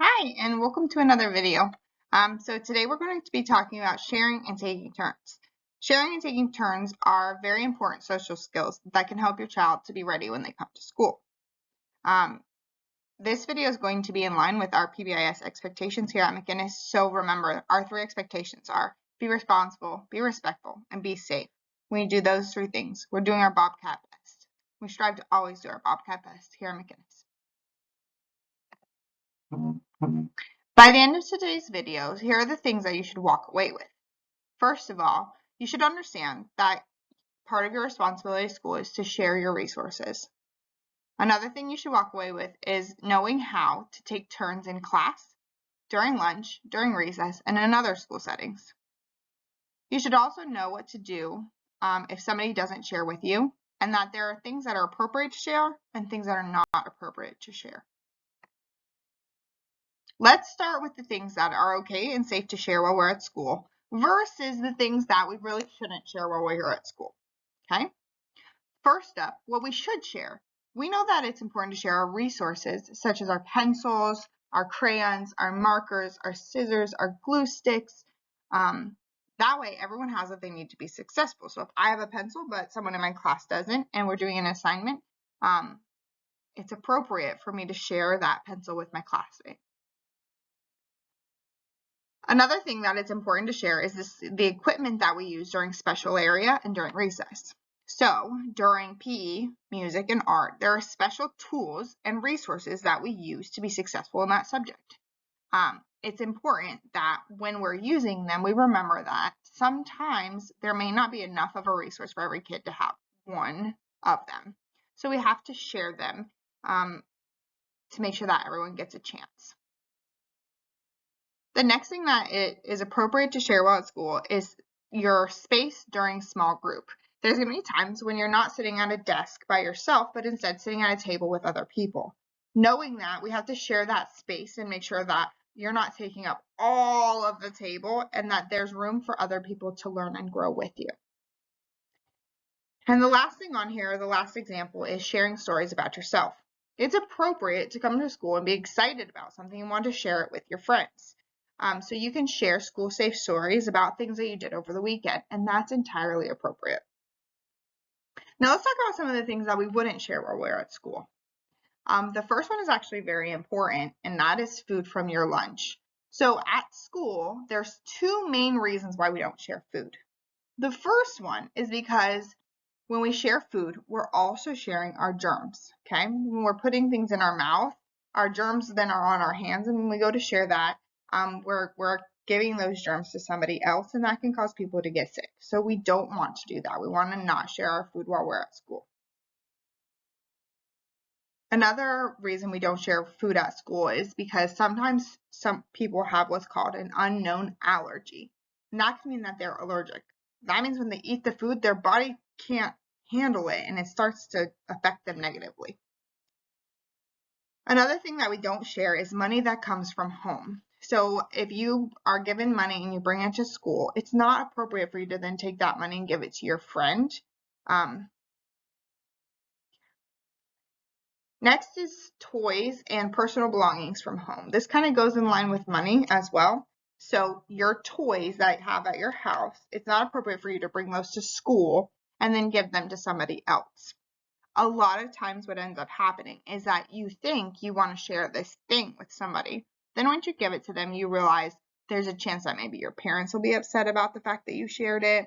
Hi, and welcome to another video. So today we're going to be talking about sharing and taking turns. Sharing and taking turns are very important social skills that can help your child to be ready when they come to school. This video is going to be in line with our PBIS expectations here at McInnes. So remember, our 3 expectations are be responsible, be respectful, and be safe. When you do those 3 things, we're doing our Bobcat best. We strive to always do our Bobcat best here at McInnes. By the end of today's video, here are the things that you should walk away with. First of all, you should understand that part of your responsibility at school is to share your resources. Another thing you should walk away with is knowing how to take turns in class, during lunch, during recess, and in other school settings. You should also know what to do if somebody doesn't share with you, and that there are things that are appropriate to share and things that are not appropriate to share. Let's start with the things that are okay and safe to share while we're at school versus the things that we really shouldn't share while we're at school. Okay? First up, what we should share. We know that it's important to share our resources such as our pencils, our crayons, our markers, our scissors, our glue sticks. That way everyone has what they need to be successful. So if I have a pencil but someone in my class doesn't and we're doing an assignment, it's appropriate for me to share that pencil with my classmate. Another thing that it's important to share is the equipment that we use during special area and during recess. So during PE, music, and art, there are special tools and resources that we use to be successful in that subject. It's important that when we're using them, we remember that sometimes there may not be enough of a resource for every kid to have one of them. So we have to share them to make sure that everyone gets a chance. The next thing that it is appropriate to share while at school is your space during small group. There's going to be times when you're not sitting at a desk by yourself, but instead sitting at a table with other people. Knowing that, we have to share that space and make sure that you're not taking up all of the table and that there's room for other people to learn and grow with you. And the last thing on here, the last example, is sharing stories about yourself. It's appropriate to come to school and be excited about something and want to share it with your friends. So you can share school-safe stories about things that you did over the weekend, and that's entirely appropriate. Now let's talk about some of the things that we wouldn't share while we're at school. The first one is actually very important, and that is food from your lunch. So at school, there's 2 main reasons why we don't share food. The first one is because when we share food, we're also sharing our germs, okay? When we're putting things in our mouth, our germs then are on our hands, and when we go to share that, we're giving those germs to somebody else, and that can cause people to get sick. So we don't want to do that. We want to not share our food while we're at school. Another reason we don't share food at school is because sometimes some people have what's called an unknown allergy. And that can mean that they're allergic. That means when they eat the food, their body can't handle it and it starts to affect them negatively. Another thing that we don't share is money that comes from home. So if you are given money and you bring it to school, it's not appropriate for you to then take that money and give it to your friend. Next is toys and personal belongings from home. This kind of goes in line with money as well. So your toys that you have at your house, it's not appropriate for you to bring those to school and then give them to somebody else. A lot of times what ends up happening is that you think you want to share this thing with somebody. Then once you give it to them, you realize there's a chance that maybe your parents will be upset about the fact that you shared it,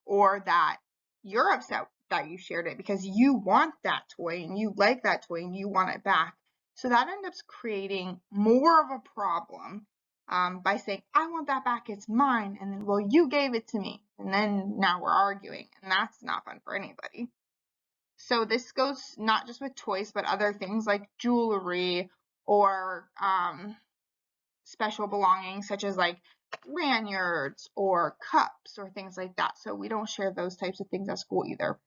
or that you're upset that you shared it because you want that toy and you like that toy and you want it back. So that ends up creating more of a problem by saying, I want that back, it's mine. And then, well, you gave it to me. And then now we're arguing, and that's not fun for anybody. So this goes not just with toys, but other things like jewelry or special belongings such as like lanyards or cups or things like that. So we don't share those types of things at school either.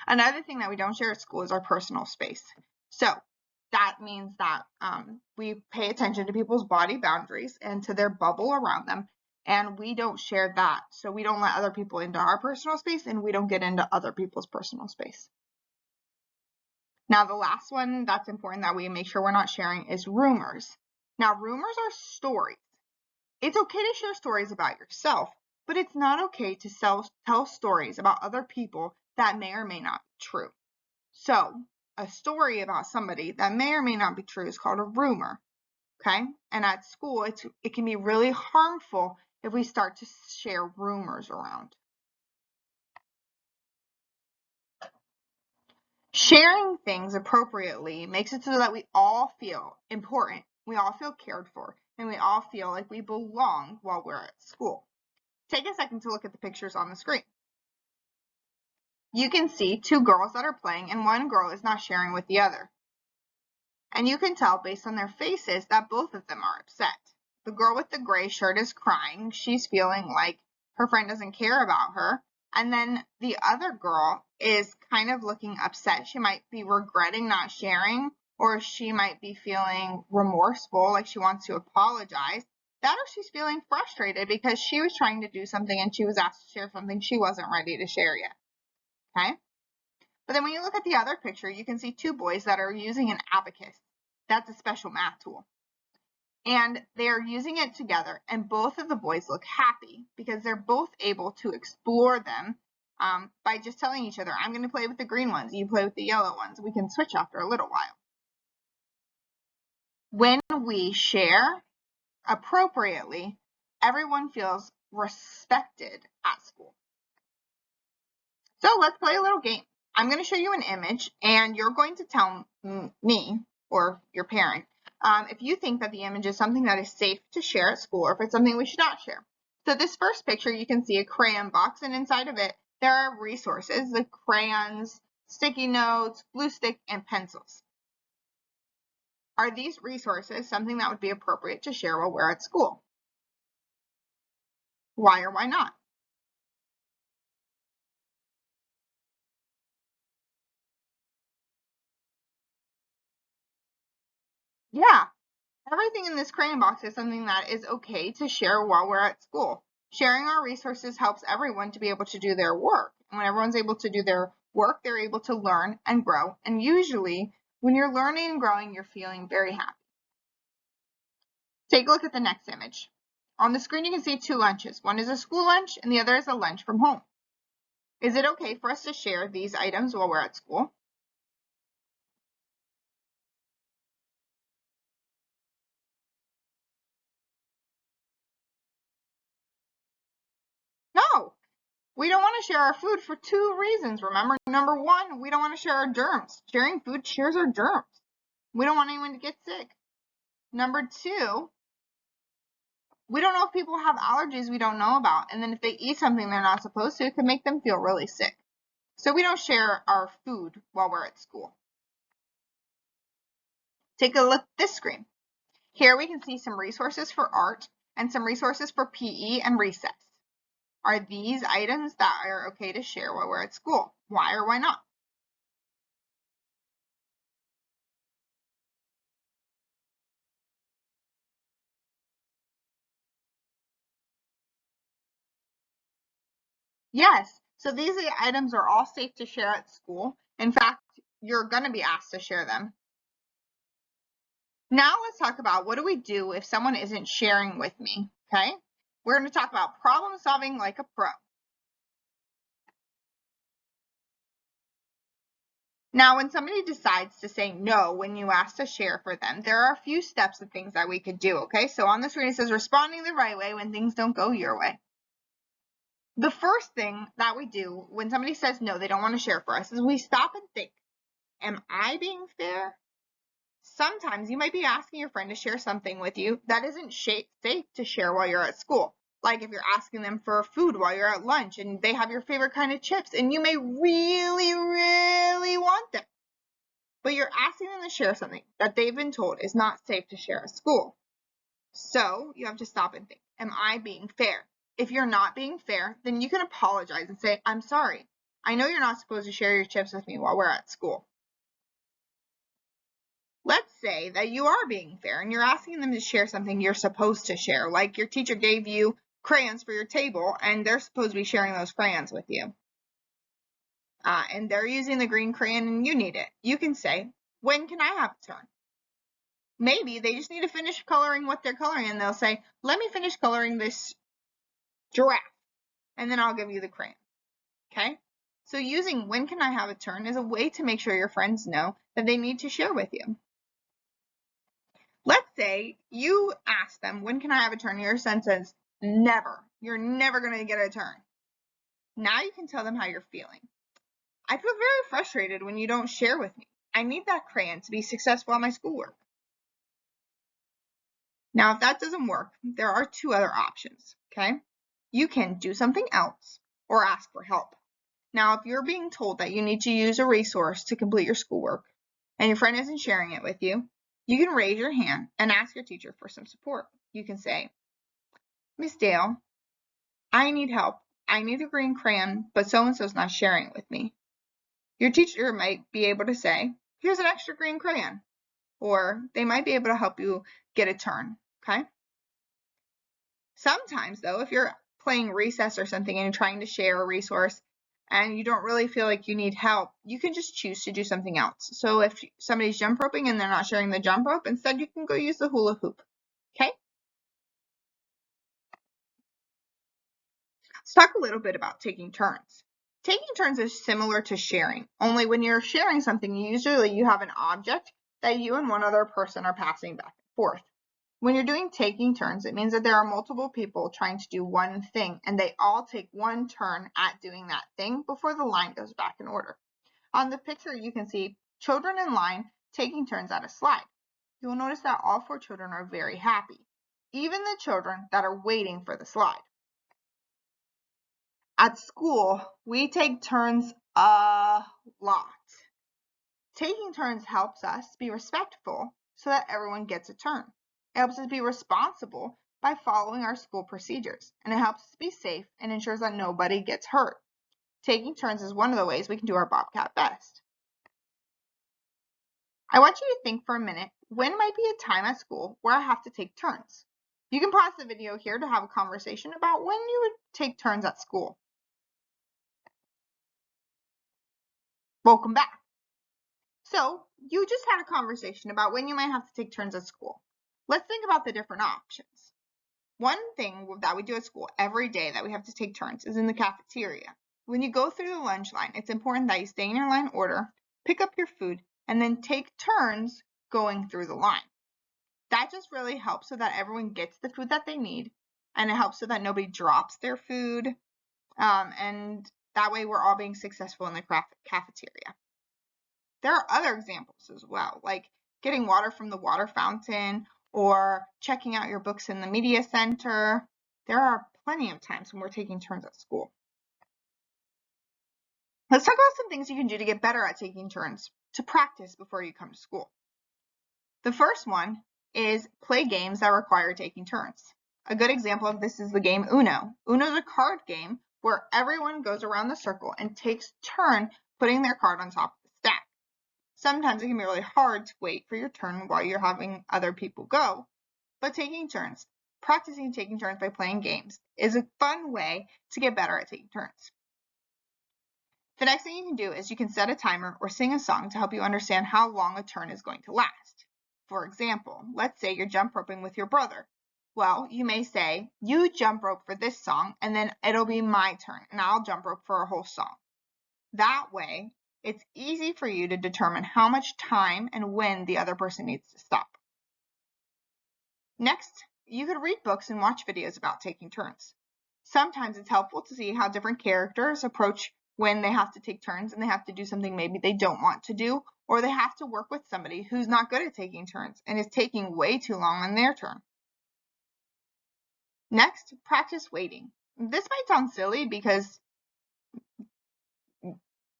Another thing that we don't share at school is our personal space. So that means that we pay attention to people's body boundaries and to their bubble around them, and we don't share that. So we don't let other people into our personal space, and we don't get into other people's personal space. Now, the last one that's important that we make sure we're not sharing is rumors. Now, rumors are stories. It's okay to share stories about yourself, but it's not okay to tell stories about other people that may or may not be true. So, a story about somebody that may or may not be true is called a rumor. Okay? And at school, it can be really harmful if we start to share rumors around. Sharing things appropriately makes it so that we all feel important, we all feel cared for, and we all feel like we belong while we're at school. Take a second to look at the pictures on the screen. You can see two girls that are playing and one girl is not sharing with the other. And you can tell based on their faces that both of them are upset. The girl with the gray shirt is crying. She's feeling like her friend doesn't care about her. And then the other girl is kind of looking upset. She might be regretting not sharing, or she might be feeling remorseful, like she wants to apologize. That or she's feeling frustrated because she was trying to do something and she was asked to share something she wasn't ready to share yet. Okay? But then when you look at the other picture, you can see two boys that are using an abacus. That's a special math tool. And they're using it together, and both of the boys look happy because they're both able to explore them by just telling each other, I'm going to play with the green ones, you play with the yellow ones. We can switch after a little while. When we share appropriately, everyone feels respected at school. So let's play a little game. I'm going to show you an image, and you're going to tell me, or your parent, if you think that the image is something that is safe to share at school or if it's something we should not share. So this first picture, you can see a crayon box, and inside of it, there are resources like crayons, sticky notes, glue stick, and pencils. Are these resources something that would be appropriate to share while we're at school? Why or why not? Yeah. Everything in this crayon box is something that is okay to share while we're at school. Sharing our resources helps everyone to be able to do their work. And when everyone's able to do their work, they're able to learn and grow. And usually, when you're learning and growing, you're feeling very happy. Take a look at the next image. On the screen, you can see two lunches. One is a school lunch, and the other is a lunch from home. Is it okay for us to share these items while we're at school? No. We don't want to share our food for two reasons, remember? Number one, we don't want to share our germs. Sharing food shares our germs. We don't want anyone to get sick. Number two, we don't know if people have allergies we don't know about. And then if they eat something they're not supposed to, it could make them feel really sick. So we don't share our food while we're at school. Take a look at this screen. Here we can see some resources for art and some resources for PE and recess. Are these items that are okay to share while we're at school? Why or why not? Yes. So these items are all safe to share at school. In fact, you're going to be asked to share them. Now let's talk about what do we do if someone isn't sharing with me, okay? We're going to talk about problem solving like a pro. Now, when somebody decides to say no when you ask to share for them, there are a few steps of things that we could do, okay? So on the screen it says responding the right way when things don't go your way. The first thing that we do when somebody says no, they don't want to share for us, is we stop and think, am I being fair? Sometimes you might be asking your friend to share something with you that isn't safe to share while you're at school. Like if you're asking them for food while you're at lunch and they have your favorite kind of chips and you may really, really want them. But you're asking them to share something that they've been told is not safe to share at school. So you have to stop and think, am I being fair? If you're not being fair, then you can apologize and say, I'm sorry. I know you're not supposed to share your chips with me while we're at school. Let's say that you are being fair and you're asking them to share something you're supposed to share, like your teacher gave you crayons for your table and they're supposed to be sharing those crayons with you. and they're using the green crayon and you need it, you can say, when can I have a turn? Maybe they just need to finish coloring what they're coloring, and they'll say, let me finish coloring this giraffe, and then I'll give you the crayon. Okay? So using when can I have a turn is a way to make sure your friends know that they need to share with you. Let's say you ask them, when can I have a turn? Your son says, never. You're never going to get a turn. Now you can tell them how you're feeling. I feel very frustrated when you don't share with me. I need that crayon to be successful on my schoolwork. Now, if that doesn't work, there are two other options, okay? You can do something else or ask for help. Now, if you're being told that you need to use a resource to complete your schoolwork and your friend isn't sharing it with you, you can raise your hand and ask your teacher for some support. You can say, Miss Dale, I need help. I need a green crayon, but so-and-so's not sharing it with me. Your teacher might be able to say, here's an extra green crayon, or they might be able to help you get a turn, okay? Sometimes, though, if you're playing recess or something and you're trying to share a resource and you don't really feel like you need help, you can just choose to do something else. So if somebody's jump roping and they're not sharing the jump rope, instead you can go use the hula hoop, okay? Let's talk a little bit about taking turns. Taking turns is similar to sharing, only when you're sharing something, usually you have an object that you and one other person are passing back and forth. When you're doing taking turns, it means that there are multiple people trying to do one thing, and they all take one turn at doing that thing before the line goes back in order. On the picture, you can see children in line taking turns at a slide. You'll notice that all 4 children are very happy, even the children that are waiting for the slide. At school, we take turns a lot. Taking turns helps us be respectful so that everyone gets a turn. It helps us be responsible by following our school procedures, and it helps us be safe and ensures that nobody gets hurt. Taking turns is one of the ways we can do our Bobcat best. I want you to think for a minute, when might be a time at school where I have to take turns? You can pause the video here to have a conversation about when you would take turns at school. Welcome back. So you just had a conversation about when you might have to take turns at school. Let's think about the different options. One thing that we do at school every day that we have to take turns is in the cafeteria. When you go through the lunch line, it's important that you stay in your line order, pick up your food, and then take turns going through the line. That just really helps so that everyone gets the food that they need, and it helps so that nobody drops their food, and that way we're all being successful in the cafeteria. There are other examples as well, like getting water from the water fountain or checking out your books in the media center. There are plenty of times when we're taking turns at school. Let's talk about some things you can do to get better at taking turns, to practice before you come to school. The first one is play games that require taking turns. A good example of this is the game Uno. Uno is a card game where everyone goes around the circle and takes turn putting their card on top of the stack. Sometimes it can be really hard to wait for your turn while you're having other people go, but practicing taking turns by playing games is a fun way to get better at taking turns. The next thing you can do is you can set a timer or sing a song to help you understand how long a turn is going to last. For example, let's say you're jump roping with your brother. Well, you may say, you jump rope for this song, and then it'll be my turn, and I'll jump rope for a whole song. That way, it's easy for you to determine how much time and when the other person needs to stop. Next, you could read books and watch videos about taking turns. Sometimes it's helpful to see how different characters approach when they have to take turns and they have to do something maybe they don't want to do, or they have to work with somebody who's not good at taking turns and is taking way too long on their turn. Next, practice waiting. This might sound silly because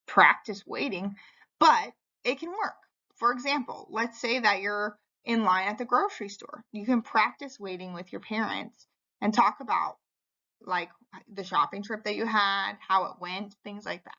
practice waiting, but it can work. For example, let's say that you're in line at the grocery store. You can practice waiting with your parents and talk about like the shopping trip that you had, how it went, things like that.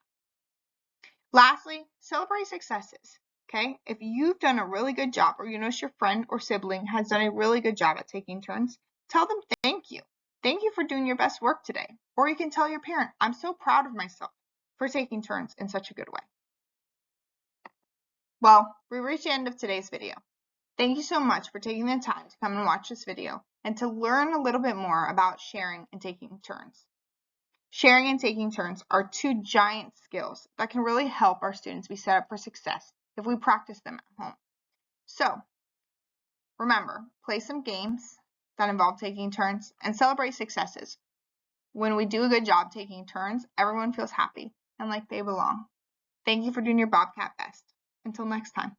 Lastly, celebrate successes. Okay, if you've done a really good job or you notice your friend or sibling has done a really good job at taking turns, tell them thank you. Thank you for doing your best work today. Or you can tell your parent, I'm so proud of myself. for taking turns in such a good way. Well, we reached the end of today's video. Thank you so much for taking the time to come and watch this video and to learn a little bit more about sharing and taking turns. Sharing and taking turns are two giant skills that can really help our students be set up for success if we practice them at home. So, remember, play some games that involve taking turns and celebrate successes. When we do a good job taking turns, everyone feels happy and like they belong. Thank you for doing your Bobcat best. Until next time.